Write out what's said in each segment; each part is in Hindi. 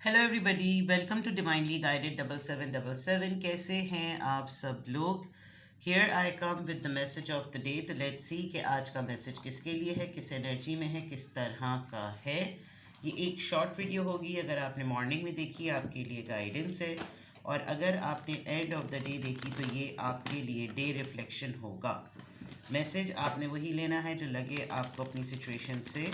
Hello everybody, welcome to divinely guided 7777। कैसे हैं आप सब लोग। Here I come with the message of the day. तो लेट्स सी कि आज का मैसेज किसके लिए है, किस एनर्जी में है, किस तरह का है। ये एक शॉर्ट वीडियो होगी। अगर आपने मॉर्निंग में देखी आपके लिए गाइडेंस है, और अगर आपने एंड ऑफ द डे देखी तो ये आपके लिए डे रिफ्लेक्शन होगा। मैसेज आपने वही लेना है जो लगे आपको अपनी सिचुएशन से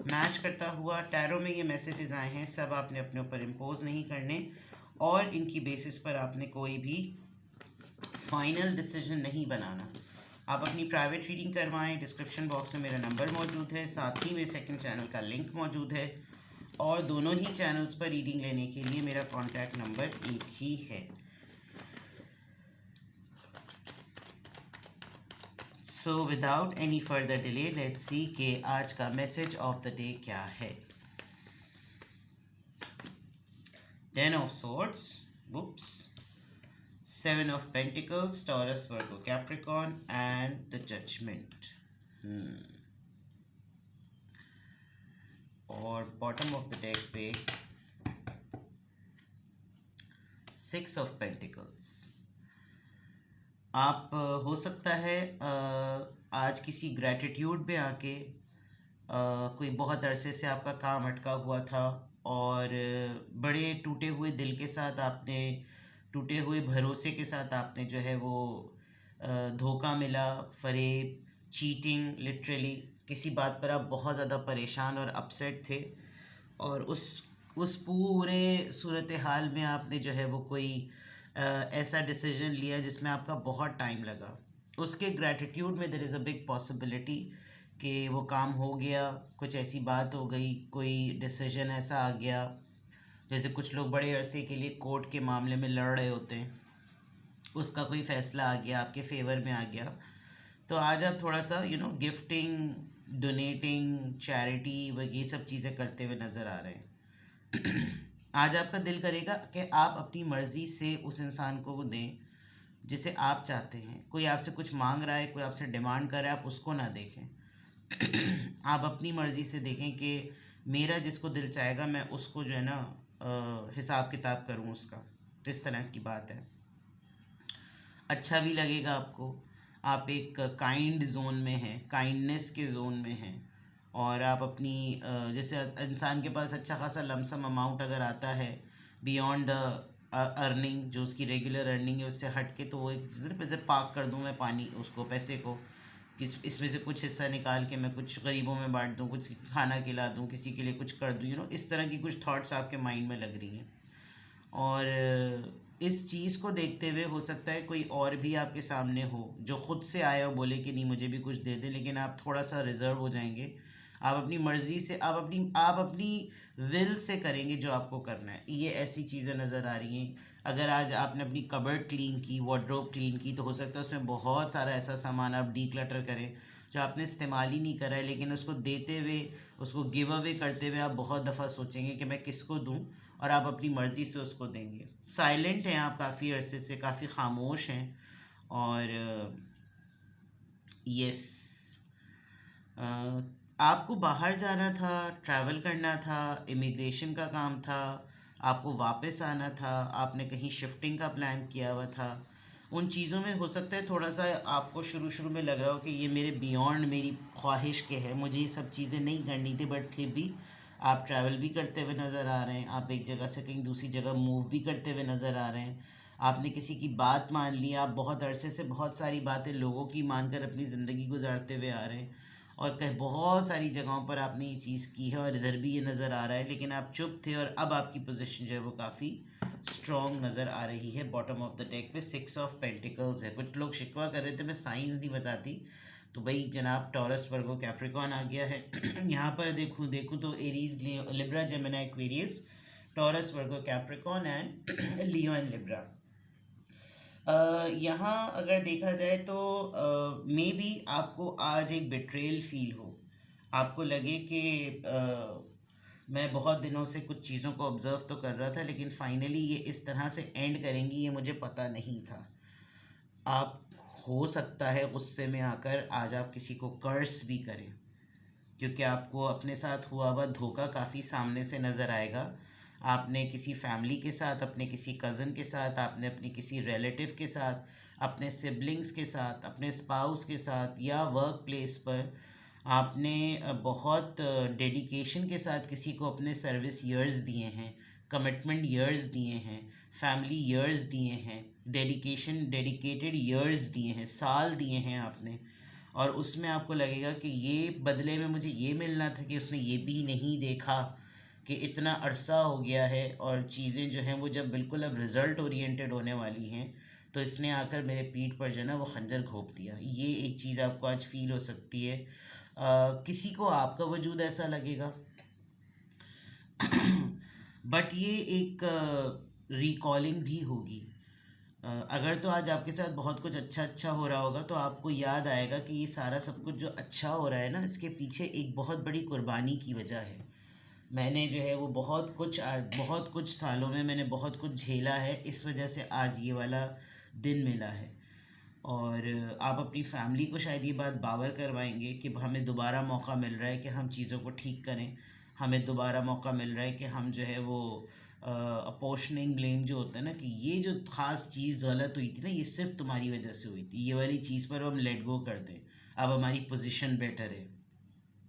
मैच करता हुआ। टैरो में ये मैसेजेस आए हैं, सब आपने अपने ऊपर इम्पोज नहीं करने, और इनकी बेसिस पर आपने कोई भी फाइनल डिसीजन नहीं बनाना। आप अपनी प्राइवेट रीडिंग करवाएं। डिस्क्रिप्शन बॉक्स में मेरा नंबर मौजूद है, साथ ही में सेकंड चैनल का लिंक मौजूद है, और दोनों ही चैनल्स पर रीडिंग लेने के लिए मेरा कॉन्टैक्ट नंबर एक ही है। So without any further delay let's see कि आज का मैसेज ऑफ द डे क्या है। 10 of swords, whoops, 7 of pentacles, Taurus, Virgo, Capricorn, and the judgment. और बॉटम ऑफ द डेक पे 6 of pentacles। आप हो सकता है आज किसी ग्रैटिट्यूड पे आके कोई बहुत अरसे से आपका काम अटका हुआ था, और बड़े टूटे हुए दिल के साथ आपने, टूटे हुए भरोसे के साथ आपने जो है वो धोखा मिला, फरेब, चीटिंग, लिटरली किसी बात पर आप बहुत ज़्यादा परेशान और अपसेट थे, और उस पूरे सूरत हाल में आपने जो है वो कोई ऐसा डिसीजन लिया जिसमें आपका बहुत टाइम लगा। उसके ग्रैटिट्यूड में there is a big possibility कि वो काम हो गया, कुछ ऐसी बात हो गई, कोई डिसीजन ऐसा आ गया। जैसे कुछ लोग बड़े अरसे के लिए कोर्ट के मामले में लड़ रहे होते हैं, उसका कोई फ़ैसला आ गया, आपके फेवर में आ गया। तो आज आप थोड़ा सा गिफ्टिंग, डोनेटिंग, चैरिटी वगैरह ये सब चीज़ें करते हुए नज़र आ रहे हैं। आज आपका दिल करेगा कि आप अपनी मर्ज़ी से उस इंसान को वो दें जिसे आप चाहते हैं। कोई आपसे कुछ मांग रहा है, कोई आपसे डिमांड कर रहा है, आप उसको ना देखें। आप अपनी मर्ज़ी से देखें कि मेरा जिसको दिल चाहेगा मैं उसको जो है ना हिसाब किताब करूँ उसका। इस तरह की बात है। अच्छा भी लगेगा आपको। आप एक काइंड जोन में हैं, काइंडनेस के जोन में हैं, और आप अपनी जैसे इंसान के पास अच्छा खासा लमसम अमाउंट अगर आता है बियॉन्ड द अर्निंग, जो उसकी रेगुलर अर्निंग है उससे हट के, तो वो एक पैसे पार्क कर दूँ मैं पानी उसको, पैसे को, किस इसमें से कुछ हिस्सा निकाल के मैं कुछ गरीबों में बांट दूँ, कुछ खाना खिला दूँ, किसी के लिए कुछ कर दूँ। इस तरह की कुछ थॉट्स आपके माइंड में लग रही हैं। और इस चीज़ को देखते हुए हो सकता है कोई और भी आपके सामने हो जो खुद से आए और बोले कि नहीं मुझे भी कुछ दे दे, लेकिन आप थोड़ा सा रिजर्व हो जाएंगे। आप अपनी मर्ज़ी से, आप अपनी विल से करेंगे जो आपको करना है। ये ऐसी चीज़ें नज़र आ रही हैं। अगर आज आपने अपनी कबर्ड क्लीन की, वार्डरोब क्लीन की, तो हो सकता है उसमें बहुत सारा ऐसा सामान आप डीक्लटर करें जो आपने इस्तेमाल ही नहीं करा है, लेकिन उसको देते हुए, उसको गिव अवे करते हुए आप बहुत दफ़ा सोचेंगे कि मैं किसको दूं, और आप अपनी मर्ज़ी से उसको देंगे। साइलेंट हैं आप, काफ़ी अरसे से काफ़ी खामोश हैं। और यस, आपको बाहर जाना था, ट्रैवल करना था, इमिग्रेशन का काम था, आपको वापस आना था, आपने कहीं शिफ्टिंग का प्लान किया हुआ था। उन चीज़ों में हो सकता है थोड़ा सा आपको शुरू शुरू में लग रहा हो कि ये मेरे बियॉन्ड मेरी ख्वाहिश के है, मुझे ये सब चीज़ें नहीं करनी थी, बट फिर भी आप ट्रैवल भी करते हुए नज़र आ रहे हैं, आप एक जगह से कहीं दूसरी जगह मूव भी करते हुए नज़र आ रहे हैं। आपने किसी की बात मान ली, आप बहुत अरसे से बहुत सारी बातें लोगों की मानकर अपनी ज़िंदगी गुजारते हुए आ रहे हैं, और कहीं बहुत सारी जगहों पर आपने ये चीज़ की है, और इधर भी ये नज़र आ रहा है, लेकिन आप चुप थे, और अब आपकी पोजीशन जो है वो काफ़ी स्ट्रॉन्ग नज़र आ रही है। बॉटम ऑफ द डेक पे 6 ऑफ पेंटिकल्स है। कुछ लोग शिकवा कर रहे थे मैं साइंस नहीं बताती, तो भाई जनाब टॉरस, वर्गो, कैप्रिकॉन आ गया है। यहाँ पर देखूँ तो Aries, Libra, Gemini, Aquarius, taurus, Virgo, Capricorn and Leo and Libra. यहाँ अगर देखा जाए तो मे बी आपको आज एक बिट्रेल फील हो। आपको लगे कि मैं बहुत दिनों से कुछ चीज़ों को ऑब्ज़र्व तो कर रहा था, लेकिन फाइनली ये इस तरह से एंड करेंगी ये मुझे पता नहीं था। आप हो सकता है गुस्से में आकर आज आप किसी को कर्स भी करें, क्योंकि आपको अपने साथ हुआ हुआ धोखा काफ़ी सामने से नज़र आएगा। आपने किसी फैमिली के साथ, अपने किसी कज़न के साथ, आपने अपने किसी रिलेटिव के साथ, अपने सिबलिंग्स के साथ, अपने स्पाउस के साथ, या वर्क प्लेस पर आपने बहुत डेडिकेशन के साथ किसी को अपने सर्विस ईयर्स दिए हैं, कमिटमेंट ईयर्स दिए हैं, फैमिली ईयर्स दिए हैं, डेडिकेटेड ईयर्स दिए हैं, साल दिए हैं आपने, और उसमें आपको लगेगा कि ये बदले में मुझे ये मिलना था कि उसने ये भी नहीं देखा कि इतना अरसा हो गया है और चीज़ें जो हैं वो जब बिल्कुल अब रिज़ल्ट ओरिएंटेड होने वाली हैं तो इसने आकर मेरे पीठ पर जो है ना वो खंजर घोंप दिया। ये एक चीज़ आपको आज फील हो सकती है। किसी को आपका वजूद ऐसा लगेगा बट ये एक रिकॉलिंग भी होगी। अगर तो आज आपके साथ बहुत कुछ अच्छा अच्छा हो रहा होगा तो आपको याद आएगा कि ये सारा सब कुछ जो अच्छा हो रहा है ना, इसके पीछे एक बहुत बड़ी कुर्बानी की वजह है। मैंने जो है वो बहुत कुछ सालों में मैंने बहुत कुछ झेला है, इस वजह से आज ये वाला दिन मिला है। और आप अपनी फैमिली को शायद ये बात बावर करवाएंगे कि हमें दोबारा मौका मिल रहा है कि हम चीज़ों को ठीक करें, हमें दोबारा मौका मिल रहा है कि हम जो है वो अपोर्शनिंग ब्लेम जो होता है ना, कि ये जो ख़ास चीज़ गलत हुई थी ना, ये सिर्फ तुम्हारी वजह से हुई थी, ये वाली चीज़ पर हम लेट गो कर दें। अब हमारी पोजीशन बेटर है,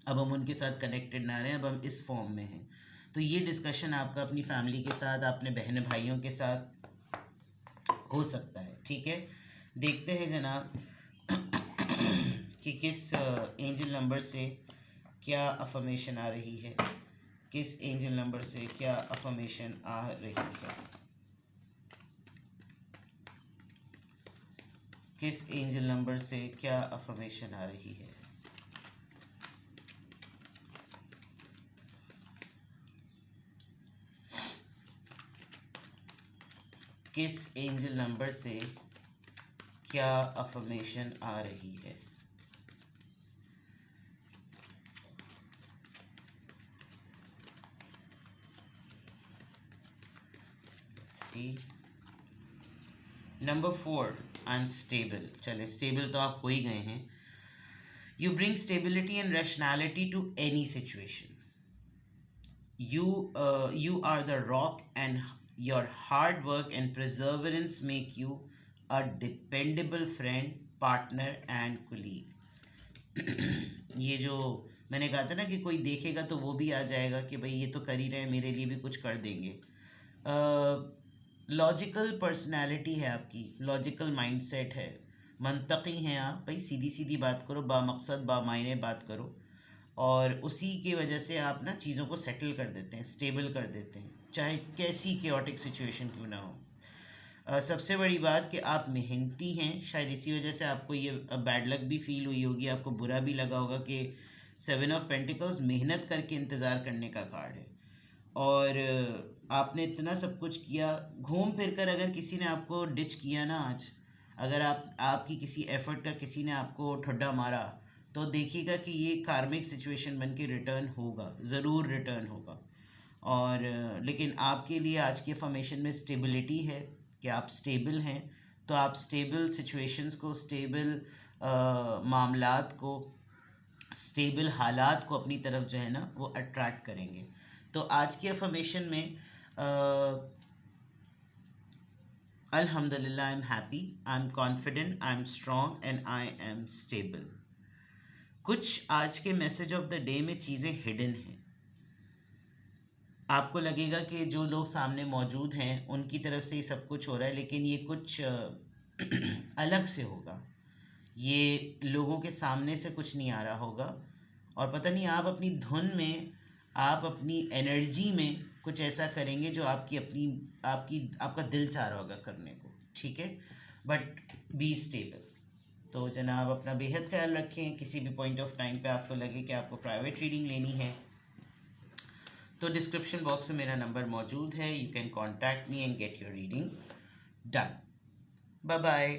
अब हम उनके साथ कनेक्टेड ना रहें, अब हम इस फॉर्म में हैं। तो ये डिस्कशन आपका अपनी फैमिली के साथ, अपने बहन भाइयों के साथ हो सकता है। ठीक है, देखते हैं जनाब कि किस एंजल नंबर से क्या अफर्मेशन आ रही है, किस एंजल नंबर से क्या अफर्मेशन आ रही है, किस एंजल नंबर से क्या अफर्मेशन आ रही है। किस एंजल नंबर से क्या अफर्मेशन आ रही है। Number 4, I am stable. चले, स्टेबल तो आप हो ही गए हैं। You bring stability and rationality to any situation. You are the rock, and your hard work and perseverance make you a dependable friend, partner and colleague। ये जो मैंने कहा था ना कि कोई देखेगा तो वो भी आ जाएगा कि भाई ये तो कर ही रहे हैं, मेरे लिए भी कुछ कर देंगे। लॉजिकल पर्सनैलिटी है आपकी, लॉजिकल माइंडसेट है, मंतकी हैं आप, भाई सीधी सीधी बात करो, बामकसद बामायने बात करो, और उसी की वजह से आप ना चीज़ों को सेटल कर देते हैं, स्टेबल कर देते हैं, चाहे कैसी केओटिक सिचुएशन क्यों ना हो। सबसे बड़ी बात कि आप मेहनती हैं, शायद इसी वजह से आपको ये बैड लक भी फील हुई होगी, आपको बुरा भी लगा होगा कि 7 ऑफ पेंटिकल्स मेहनत करके इंतज़ार करने का कार्ड है, और आपने इतना सब कुछ किया, घूम फिर कर अगर किसी ने आपको डिच किया ना आज, अगर आपकी किसी एफर्ट का किसी ने आपको ठुड्डा मारा, तो देखिएगा कि ये कार्मिक सिचुएशन बन के रिटर्न होगा, ज़रूर रिटर्न होगा। और लेकिन आपके लिए आज के फॉर्मेशन में स्टेबिलिटी है कि आप स्टेबल हैं, तो आप स्टेबल सिचुएशंस को, स्टेबल मामलात को, स्टेबल हालात को अपनी तरफ जो है ना वो अट्रैक्ट करेंगे। तो आज की अफर्मेशन में अल्हम्दुलिल्लाह, I am happy, I am confident, I am strong and I am stable. कुछ आज के मैसेज ऑफ द डे में चीज़ें हिडन हैं। आपको लगेगा कि जो लोग सामने मौजूद हैं उनकी तरफ से ही सब कुछ हो रहा है, लेकिन ये कुछ अलग से होगा, ये लोगों के सामने से कुछ नहीं आ रहा होगा, और पता नहीं आप अपनी धुन में, आप अपनी एनर्जी में कुछ ऐसा करेंगे जो आपका दिल चाह रहा होगा करने को। ठीक है, बट बी स्टेबल। तो जनाब अपना बेहद ख्याल रखें। किसी भी पॉइंट ऑफ टाइम पे आपको लगे कि आपको प्राइवेट रीडिंग लेनी है तो डिस्क्रिप्शन बॉक्स में मेरा नंबर मौजूद है, you can contact me and get your reading done. Bye bye.